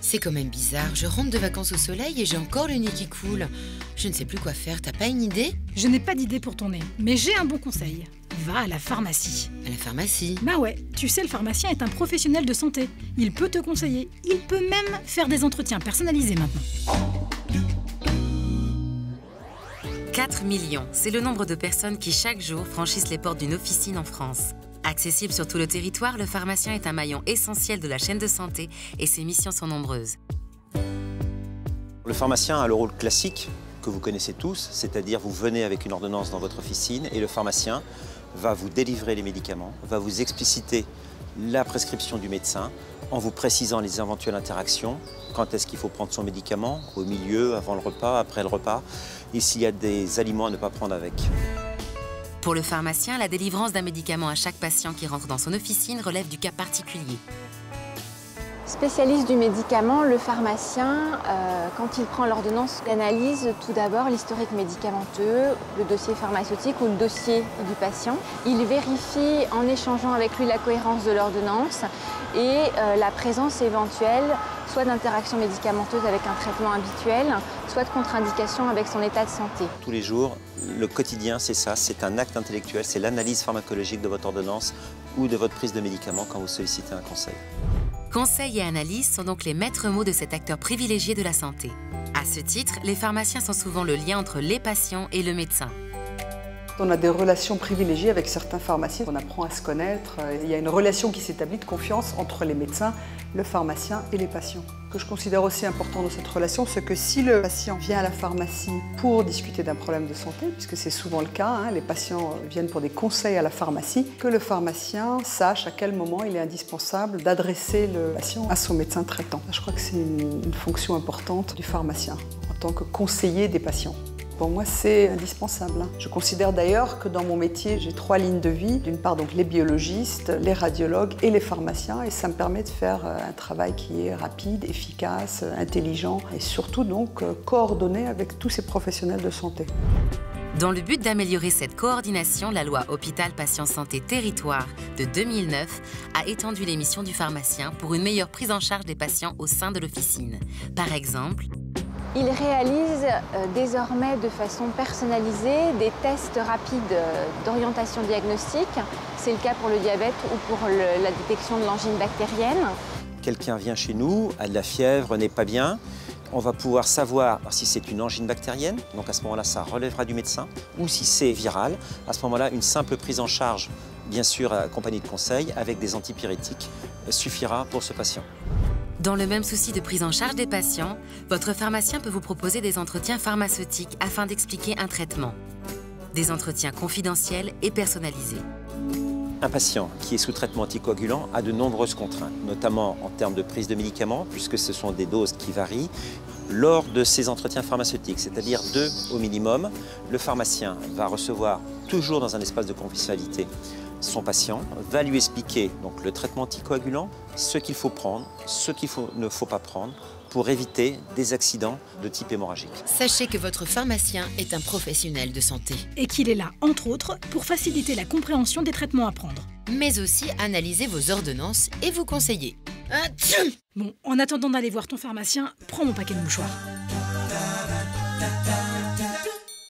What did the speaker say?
C'est quand même bizarre, je rentre de vacances au soleil et j'ai encore le nez qui coule. Je ne sais plus quoi faire, t'as pas une idée? Je n'ai pas d'idée pour ton nez, mais j'ai un bon conseil. Va à la pharmacie. À la pharmacie? Bah ouais, tu sais, le pharmacien est un professionnel de santé. Il peut te conseiller. Il peut même faire des entretiens personnalisés maintenant. 4 millions, c'est le nombre de personnes qui chaque jour franchissent les portes d'une officine en France. Accessible sur tout le territoire, le pharmacien est un maillon essentiel de la chaîne de santé et ses missions sont nombreuses. Le pharmacien a le rôle classique que vous connaissez tous, c'est-à-dire vous venez avec une ordonnance dans votre officine et le pharmacien va vous délivrer les médicaments, va vous expliciter la prescription du médecin en vous précisant les éventuelles interactions, quand est-ce qu'il faut prendre son médicament, au milieu, avant le repas, après le repas, et s'il y a des aliments à ne pas prendre avec. Pour le pharmacien, la délivrance d'un médicament à chaque patient qui rentre dans son officine relève du cas particulier. Spécialiste du médicament, le pharmacien, quand il prend l'ordonnance, analyse tout d'abord l'historique médicamenteux, le dossier pharmaceutique ou le dossier du patient. Il vérifie en échangeant avec lui la cohérence de l'ordonnance et la présence éventuelle soit d'interactions médicamenteuses avec un traitement habituel, soit de contre-indications avec son état de santé. Tous les jours, le quotidien, c'est ça, c'est un acte intellectuel, c'est l'analyse pharmacologique de votre ordonnance ou de votre prise de médicament quand vous sollicitez un conseil. Conseil et analyse sont donc les maîtres mots de cet acteur privilégié de la santé. À ce titre, les pharmaciens sont souvent le lien entre les patients et le médecin. On a des relations privilégiées avec certains pharmaciens. On apprend à se connaître. Il y a une relation qui s'établit de confiance entre les médecins, le pharmacien et les patients. Ce que je considère aussi important dans cette relation, c'est que si le patient vient à la pharmacie pour discuter d'un problème de santé, puisque c'est souvent le cas, les patients viennent pour des conseils à la pharmacie, que le pharmacien sache à quel moment il est indispensable d'adresser le patient à son médecin traitant. Je crois que c'est une fonction importante du pharmacien en tant que conseiller des patients. Pour moi, c'est indispensable. Je considère d'ailleurs que dans mon métier, j'ai 3 lignes de vie. D'une part, donc, les biologistes, les radiologues et les pharmaciens. Et ça me permet de faire un travail qui est rapide, efficace, intelligent et surtout donc coordonné avec tous ces professionnels de santé. Dans le but d'améliorer cette coordination, la loi Hôpital Patient Santé Territoire de 2009 a étendu les missions du pharmacien pour une meilleure prise en charge des patients au sein de l'officine. Par exemple, il réalise désormais de façon personnalisée des tests rapides d'orientation diagnostique. C'est le cas pour le diabète ou pour la détection de l'angine bactérienne. Quelqu'un vient chez nous, a de la fièvre, n'est pas bien. On va pouvoir savoir si c'est une angine bactérienne, donc à ce moment-là, ça relèvera du médecin, ou si c'est viral. À ce moment-là, une simple prise en charge, bien sûr accompagnée de conseils, avec des antipyrétiques, suffira pour ce patient. Dans le même souci de prise en charge des patients, votre pharmacien peut vous proposer des entretiens pharmaceutiques afin d'expliquer un traitement. Des entretiens confidentiels et personnalisés. Un patient qui est sous traitement anticoagulant a de nombreuses contraintes, notamment en termes de prise de médicaments, puisque ce sont des doses qui varient. Lors de ces entretiens pharmaceutiques, c'est-à-dire 2 au minimum, le pharmacien va recevoir toujours dans un espace de confidentialité son patient, va lui expliquer donc, le traitement anticoagulant, ce qu'il faut prendre, ce qu'il ne faut pas prendre pour éviter des accidents de type hémorragique. Sachez que votre pharmacien est un professionnel de santé. Et qu'il est là, entre autres, pour faciliter la compréhension des traitements à prendre. Mais aussi analyser vos ordonnances et vous conseiller. Bon, en attendant d'aller voir ton pharmacien, prends mon paquet de mouchoirs.